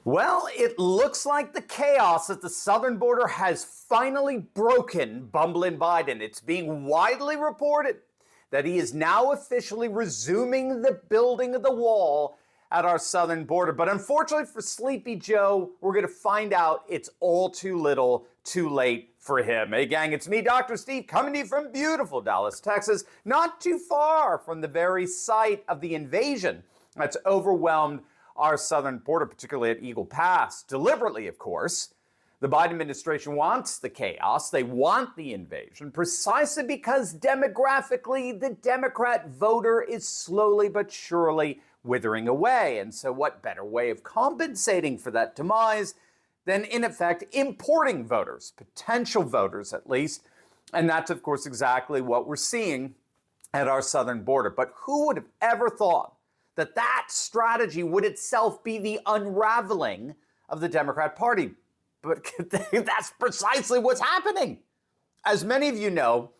Well, it looks like the chaos at the southern border has finally broken bumbling Biden. It's being widely reported that he is now officially resuming the building of the wall at our southern border. But unfortunately for Sleepy Joe, we're going to find out it's all too little, too late for him. Hey, gang, it's me, Dr. Steve, coming to you from beautiful Dallas, Texas, not too far from the very site of the invasion that's overwhelmed our southern border, particularly at Eagle Pass, deliberately, of course. The Biden administration wants the chaos. They want the invasion precisely because demographically, the Democrat voter is slowly but surely withering away. And so what better way of compensating for that demise than, in effect, importing voters, potential voters at least. And that's, of course, exactly what we're seeing at our southern border. But who would have ever thought that that strategy would itself be the unraveling of the Democrat Party? But that's precisely what's happening. As many of you know,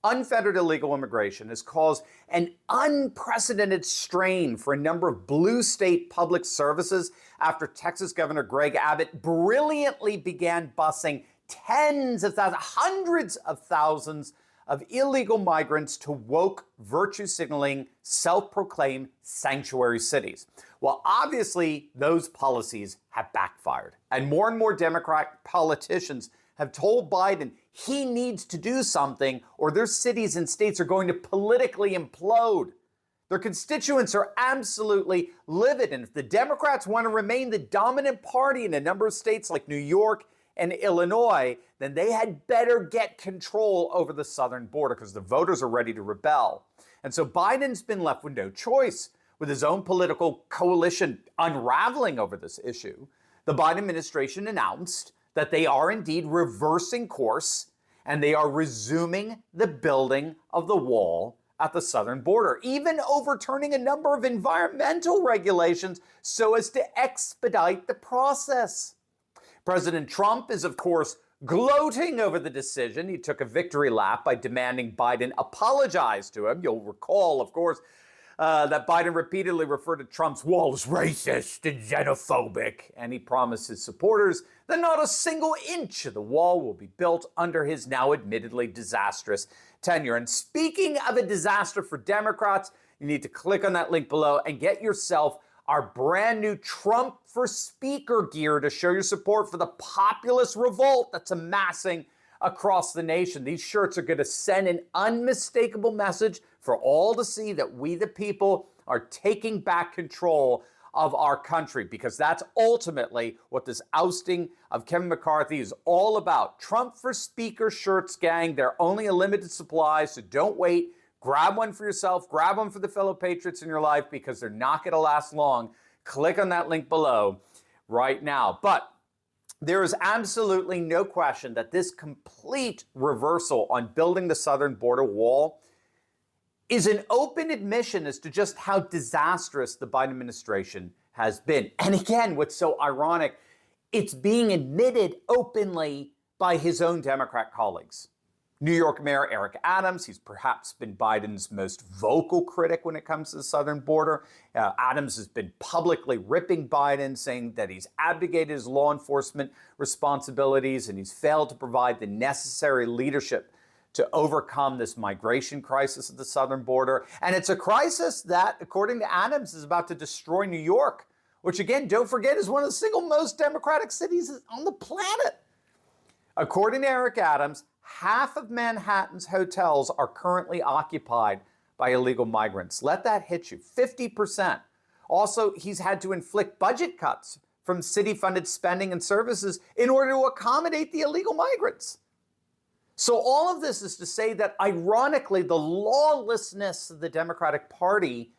unfettered illegal immigration has caused an unprecedented strain for a number of blue state public services after Texas Governor Greg Abbott brilliantly began busing tens of thousands, hundreds of thousands of illegal migrants to woke, virtue-signaling, self-proclaimed sanctuary cities. Well, obviously, those policies have backfired. And more Democrat politicians have told Biden he needs to do something or their cities and states are going to politically implode. Their constituents are absolutely livid. And if the Democrats want to remain the dominant party in a number of states like New York and Illinois, then they had better get control over the southern border because the voters are ready to rebel. And so Biden's been left with no choice. With his own political coalition unraveling over this issue, the Biden administration announced that they are indeed reversing course and they are resuming the building of the wall at the southern border, even overturning a number of environmental regulations so as to expedite the process. President Trump is, of course, gloating over the decision. He took a victory lap by demanding Biden apologize to him. You'll recall, of course, that Biden repeatedly referred to Trump's wall as racist and xenophobic, and he promised his supporters that not a single inch of the wall will be built under his now admittedly disastrous tenure. And speaking of a disaster for Democrats, you need to click on that link below and get yourself our brand new Trump for Speaker gear to show your support for the populist revolt that's amassing across the nation. These shirts are going to send an unmistakable message for all to see that we, the people, are taking back control of our country, because that's ultimately what this ousting of Kevin McCarthy is all about. Trump for Speaker shirts, gang. They're only a limited supply, so don't wait. Grab one for yourself, grab one for the fellow patriots in your life, because they're not going to last long. Click on that link below right now. But there is absolutely no question that this complete reversal on building the southern border wall is an open admission as to just how disastrous the Biden administration has been. And again, what's so ironic, it's being admitted openly by his own Democrat colleagues. New York Mayor Eric Adams, he's perhaps been Biden's most vocal critic when it comes to the southern border. Adams has been publicly ripping Biden, saying that he's abdicated his law enforcement responsibilities and he's failed to provide the necessary leadership to overcome this migration crisis at the southern border. And it's a crisis that, according to Adams, is about to destroy New York, which, again, don't forget, is one of the single most democratic cities on the planet. According to Eric Adams, half of Manhattan's hotels are currently occupied by illegal migrants. Let that hit you, 50%. Also, he's had to inflict budget cuts from city-funded spending and services in order to accommodate the illegal migrants. So all of this is to say that, ironically, the lawlessness of the Democratic Party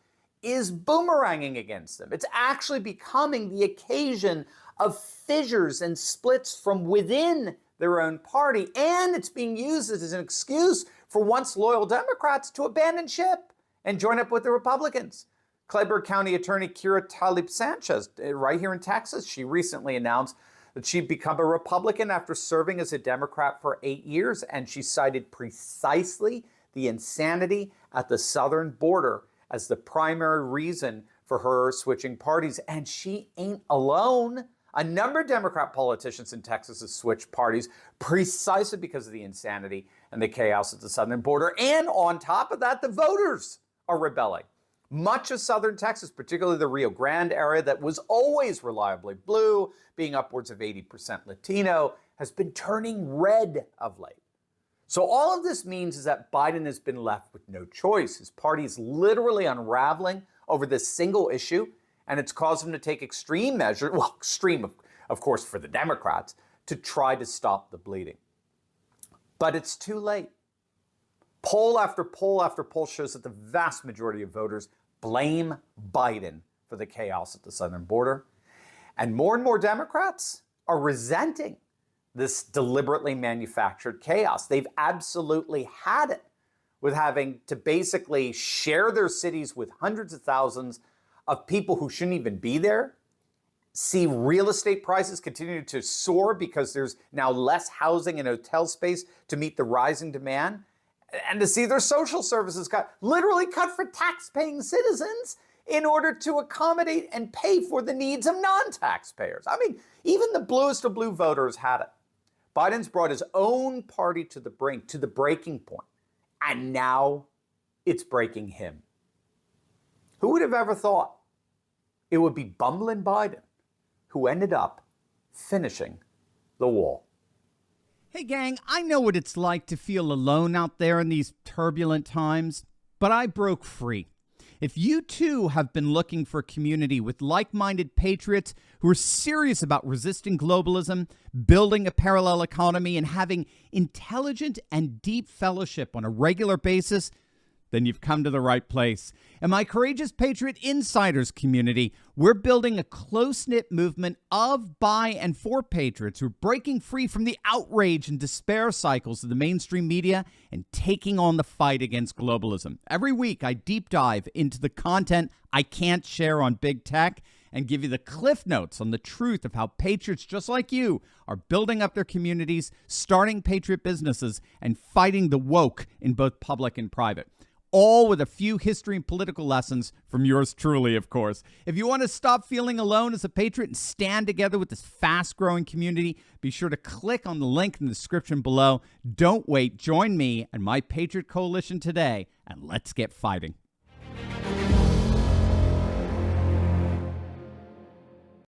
is boomeranging against them. It's actually becoming the occasion of fissures and splits from within their own party, and it's being used as an excuse for once loyal Democrats to abandon ship and join up with the Republicans. Clayburgh County Attorney Kira Talib Sanchez, right here in Texas, she recently announced that she'd become a Republican after serving as a Democrat for 8 years, and she cited precisely the insanity at the southern border as the primary reason for her switching parties. And she ain't alone. A number of Democrat politicians in Texas have switched parties precisely because of the insanity and the chaos at the southern border. And on top of that, the voters are rebelling. Much of southern Texas, particularly the Rio Grande area that was always reliably blue, being upwards of 80% Latino, has been turning red of late. So all of this means is that Biden has been left with no choice. His party is literally unraveling over this single issue, and it's caused him to take extreme measures, well, extreme, of course, for the Democrats, to try to stop the bleeding. But it's too late. Poll after poll after poll shows that the vast majority of voters blame Biden for the chaos at the southern border. And more Democrats are resenting this deliberately manufactured chaos. They've absolutely had it with having to basically share their cities with hundreds of thousands of people who shouldn't even be there, see real estate prices continue to soar because there's now less housing and hotel space to meet the rising demand, and to see their social services literally cut for tax-paying citizens in order to accommodate and pay for the needs of non-taxpayers. I mean, even the bluest of blue voters had it. Biden's brought his own party to the brink, to the breaking point, and now it's breaking him. Who would have ever thought it would be bumbling Biden who ended up finishing the wall? Hey gang, I know what it's like to feel alone out there in these turbulent times, but I broke free. If you too have been looking for a community with like-minded patriots who are serious about resisting globalism, building a parallel economy, and having intelligent and deep fellowship on a regular basis, then you've come to the right place. In my Courageous Patriot Insiders community, we're building a close-knit movement of, by, and for patriots who are breaking free from the outrage and despair cycles of the mainstream media and taking on the fight against globalism. Every week, I deep dive into the content I can't share on big tech and give you the cliff notes on the truth of how patriots just like you are building up their communities, starting patriot businesses, and fighting the woke in both public and private. All with a few history and political lessons from yours truly, of course. If you want to stop feeling alone as a patriot and stand together with this fast-growing community, be sure to click on the link in the description below. Don't wait. Join me and my Patriot Coalition today, and let's get fighting.